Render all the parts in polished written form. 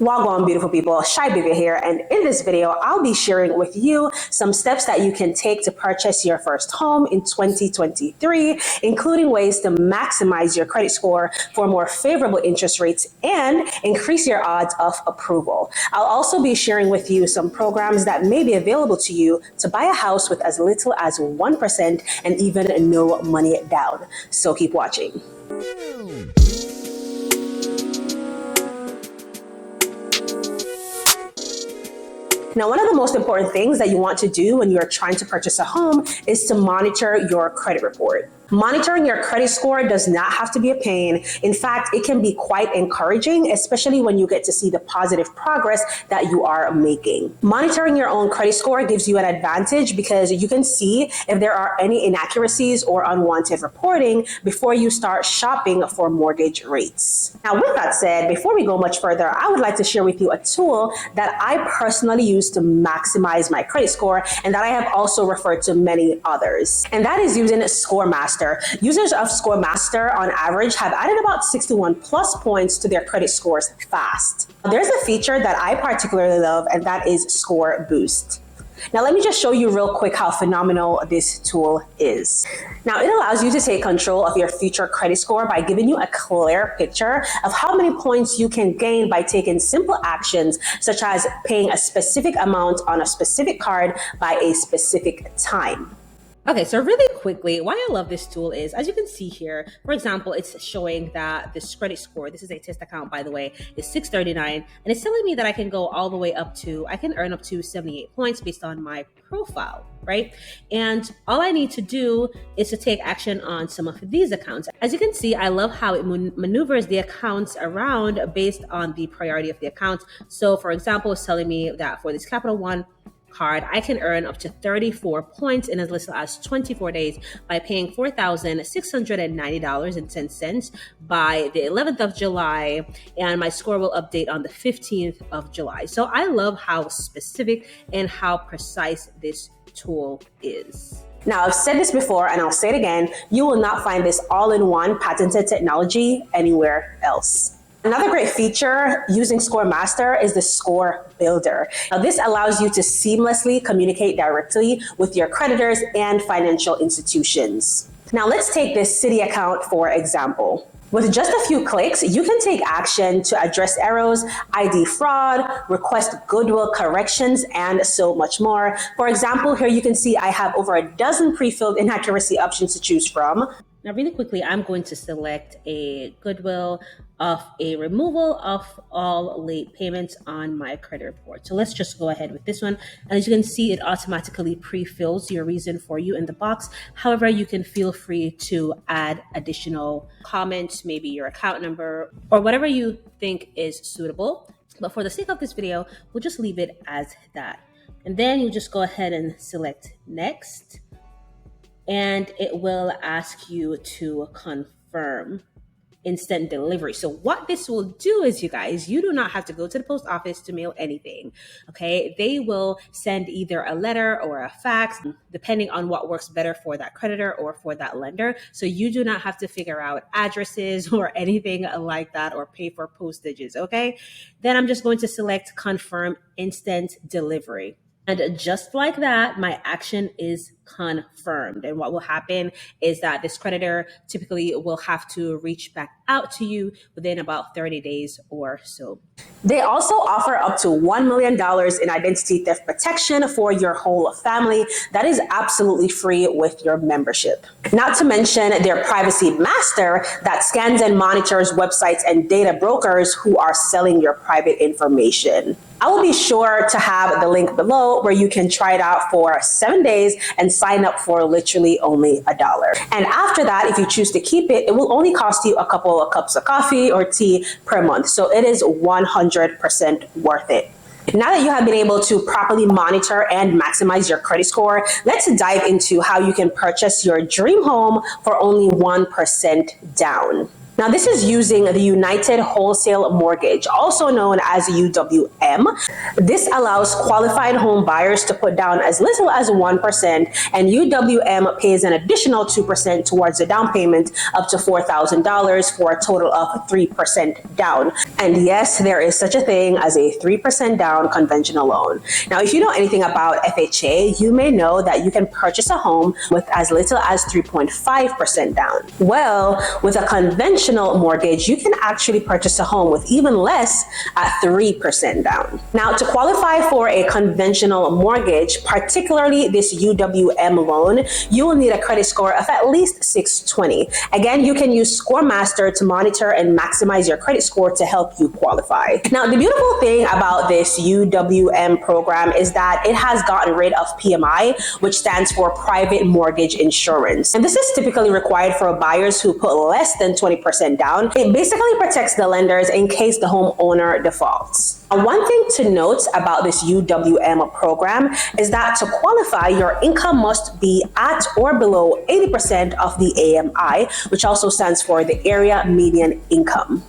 Wagwan, beautiful people, Shibivia here, and in this video, I'll be sharing with you some steps that you can take to purchase your first home in 2023, including ways to maximize your credit score for more favorable interest rates and increase your odds of approval. I'll also be sharing with you some programs that may be available to you to buy a house with as little as 1% and even no money down. So keep watching. Now, one of the most important things that you want to do when you are trying to purchase a home is to monitor your credit report. Monitoring your credit score does not have to be a pain. In fact, it can be quite encouraging, especially when you get to see the positive progress that you are making. Monitoring your own credit score gives you an advantage because you can see if there are any inaccuracies or unwanted reporting before you start shopping for mortgage rates. Now, with that said, before we go much further, I would like to share with you a tool that I personally use to maximize my credit score and that I have also referred to many others. And that is using ScoreMaster. Users of ScoreMaster on average have added about 61 plus points to their credit scores fast. There's a feature that I particularly love, and that is Score Boost. Now, let me just show you real quick how phenomenal this tool is. Now, it allows you to take control of your future credit score by giving you a clear picture of how many points you can gain by taking simple actions, such as paying a specific amount on a specific card by a specific time. Okay, so really quickly, why I love this tool is, as you can see here, for example, it's showing that this credit score, this is a test account, by the way, is 639, and it's telling me that I can go all the way up to, I can earn up to 78 points based on my profile, right? And all I need to do is to take action on some of these accounts. As you can see, I love how it maneuvers the accounts around based on the priority of the account. So for example, it's telling me that for this Capital One card, I can earn up to 34 points in as little as 24 days by paying $4,690.10 by the 11th of July, and my score will update on the 15th of July. So I love how specific and how precise this tool is. Now, I've said this before and I'll say it again, you will not find this all-in-one patented technology anywhere else. Another great feature using ScoreMaster is the Score Builder. Now, this allows you to seamlessly communicate directly with your creditors and financial institutions. Now, let's take this Citi account for example. With just a few clicks, you can take action to address errors, ID fraud, request goodwill corrections, and so much more. For example, here you can see I have over a dozen pre-filled inaccuracy options to choose from. Now, really quickly, I'm going to select a goodwill of a removal of all late payments on my credit report. So let's just go ahead with this one. And as you can see, it automatically pre-fills your reason for you in the box. However, you can feel free to add additional comments, maybe your account number or whatever you think is suitable. But for the sake of this video, we'll just leave it as that. And then you just go ahead and select next. And it will ask you to confirm instant delivery. So what this will do is, you guys, you do not have to go to the post office to mail anything, okay? They will send either a letter or a fax, depending on what works better for that creditor or for that lender. So you do not have to figure out addresses or anything like that or pay for postages, okay? Then I'm just going to select confirm instant delivery. And just like that, my action is confirmed. And what will happen is that this creditor typically will have to reach back out to you within about 30 days or so. They also offer up to $1 million in identity theft protection for your whole family. That is absolutely free with your membership. Not to mention their privacy master that scans and monitors websites and data brokers who are selling your private information. I will be sure to have the link below where you can try it out for 7 days and sign up for literally only $1. And after that, if you choose to keep it, it will only cost you a couple of cups of coffee or tea per month. So it is 100% worth it. Now that you have been able to properly monitor and maximize your credit score, let's dive into how you can purchase your dream home for only 1% down. Now, this is using the United Wholesale Mortgage, also known as UWM. This allows qualified home buyers to put down as little as 1%, and UWM pays an additional 2% towards the down payment up to $4,000 for a total of 3% down. And yes, there is such a thing as a 3% down conventional loan. Now, if you know anything about FHA, you may know that you can purchase a home with as little as 3.5% down. Well, with a conventional mortgage, you can actually purchase a home with even less at 3% down. Now, to qualify for a conventional mortgage, particularly this UWM loan, you will need a credit score of at least 620. Again, you can use ScoreMaster to monitor and maximize your credit score to help you qualify. Now, the beautiful thing about this UWM program is that it has gotten rid of PMI, which stands for private mortgage insurance. And this is typically required for buyers who put less than 20% down. It basically protects the lenders in case the homeowner defaults. One thing to note about this UWM program is that to qualify, your income must be at or below 80% of the AMI, which also stands for the area median income.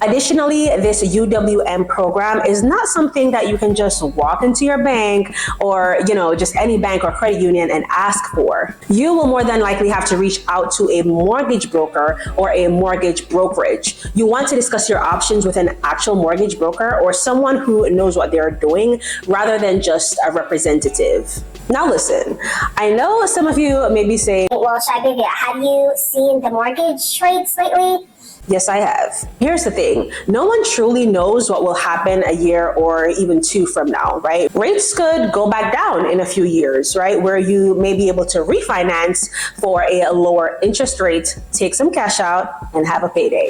Additionally, this UWM program is not something that you can just walk into your bank or, just any bank or credit union and ask for. You will more than likely have to reach out to a mortgage broker or a mortgage brokerage. You want to discuss your options with an actual mortgage broker or someone who knows what they're doing rather than just a representative. Now listen, I know some of you may be saying, well, Shibivia, have you seen the mortgage rates lately? Yes, I have. Here's the thing. No one truly knows what will happen a year or even two from now, right? Rates could go back down in a few years, right? Where you may be able to refinance for a lower interest rate, take some cash out, and have a payday.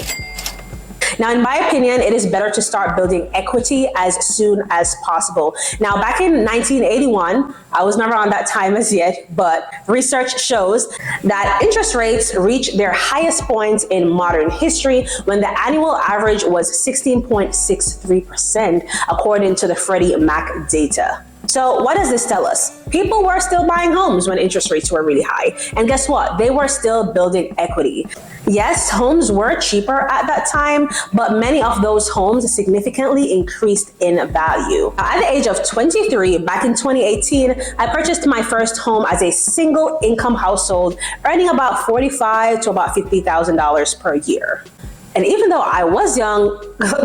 Now, in my opinion, it is better to start building equity as soon as possible. Now, back in 1981, I was never on that time as yet, but research shows that interest rates reached their highest point in modern history when the annual average was 16.63%, according to the Freddie Mac data. So what does this tell us? People were still buying homes when interest rates were really high. And guess what? They were still building equity. Yes, homes were cheaper at that time, but many of those homes significantly increased in value. At the age of 23, back in 2018, I purchased my first home as a single income household, earning about $45,000 to about $50,000 per year. And even though I was young,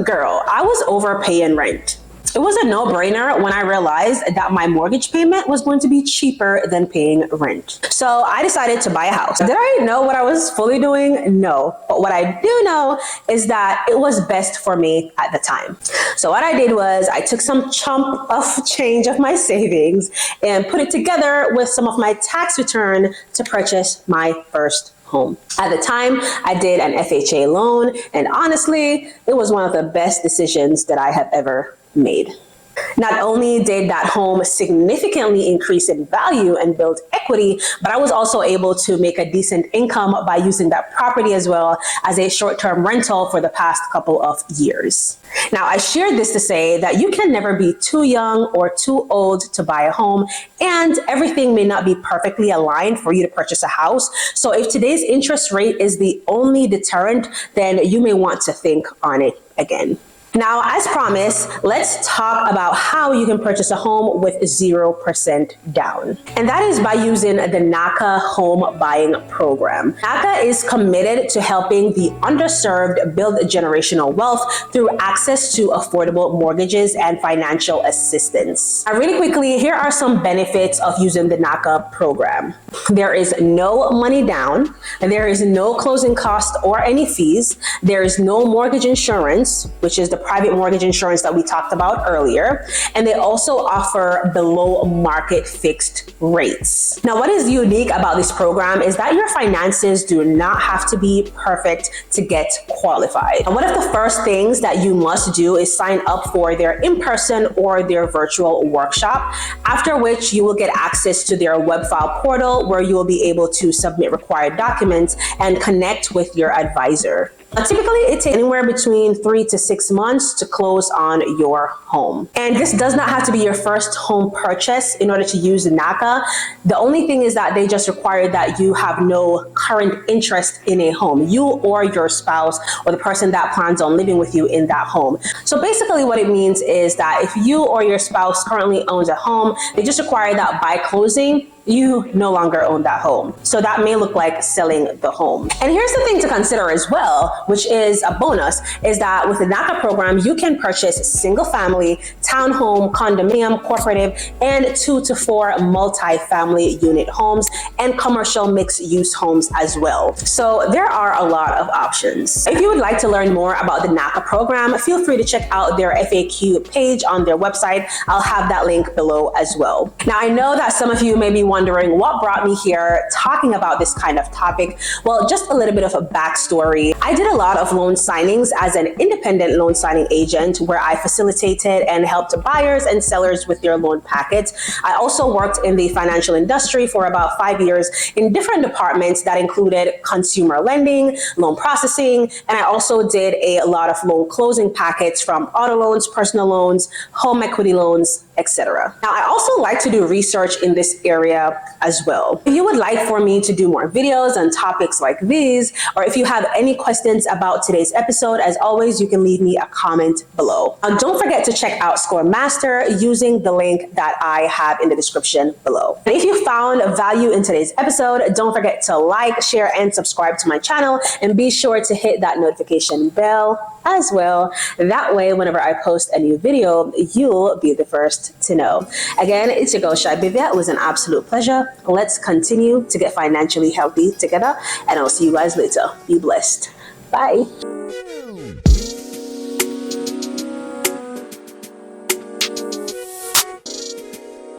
girl, I was overpaying rent. It was a no-brainer when I realized that my mortgage payment was going to be cheaper than paying rent. So I decided to buy a house. Did I know what I was fully doing? No. But what I do know is that it was best for me at the time. So what I did was I took some chunk of change of my savings and put it together with some of my tax return to purchase my first home. At the time, I did an FHA loan, and honestly, it was one of the best decisions that I have ever made. Not only did that home significantly increase in value and build equity, but I was also able to make a decent income by using that property as well as a short-term rental for the past couple of years. Now, I shared this to say that you can never be too young or too old to buy a home, and everything may not be perfectly aligned for you to purchase a house. So if today's interest rate is the only deterrent, then you may want to think on it again. Now, as promised, let's talk about how you can purchase a home with 0% down. And that is by using the NACA home buying program. NACA is committed to helping the underserved build generational wealth through access to affordable mortgages and financial assistance. Now, really quickly, here are some benefits of using the NACA program. There is no money down, and there is no closing cost or any fees. There is no mortgage insurance, which is the private mortgage insurance that we talked about earlier. And they also offer below market fixed rates. Now, what is unique about this program is that your finances do not have to be perfect to get qualified. And one of the first things that you must do is sign up for their in-person or their virtual workshop, after which you will get access to their web file portal where you will be able to submit required documents and connect with your advisor. Typically, it takes anywhere between 3 to 6 months to close on your home. And this does not have to be your first home purchase in order to use the NACA. The only thing is that they just require that you have no current interest in a home, you or your spouse or the person that plans on living with you in that home. So basically what it means is that if you or your spouse currently owns a home, they just require that by closing, you no longer own that home. So that may look like selling the home. And here's the thing to consider as well, which is a bonus, is that with the NACA program, you can purchase single family, townhome, condominium, cooperative, and 2 to 4 multi-family unit homes and commercial mixed use homes as well. So there are a lot of options. If you would like to learn more about the NACA program, feel free to check out their FAQ page on their website. I'll have that link below as well. Now, I know that some of you may be wondering what brought me here talking about this kind of topic. Well, just a little bit of a backstory. I did a lot of loan signings as an independent loan signing agent where I facilitated and helped buyers and sellers with their loan packets. I also worked in the financial industry for about 5 years in different departments that included consumer lending, loan processing, and I also did a lot of loan closing packets from auto loans, personal loans, home equity loans, etc. Now, I also like to do research in this area as well. If you would like for me to do more videos on topics like these, or if you have any questions about today's episode, as always, you can leave me a comment below. Don't forget to check out Score Master using the link that I have in the description below. And if you found value in today's episode, don't forget to like, share, and subscribe to my channel, and be sure to hit that notification bell as well. That way, whenever I post a new video, you'll be the first to know. Again, it's your girl Shibivia. It was an absolute pleasure. Let's continue to get financially healthy together, and I'll see you guys later. Be blessed. Bye.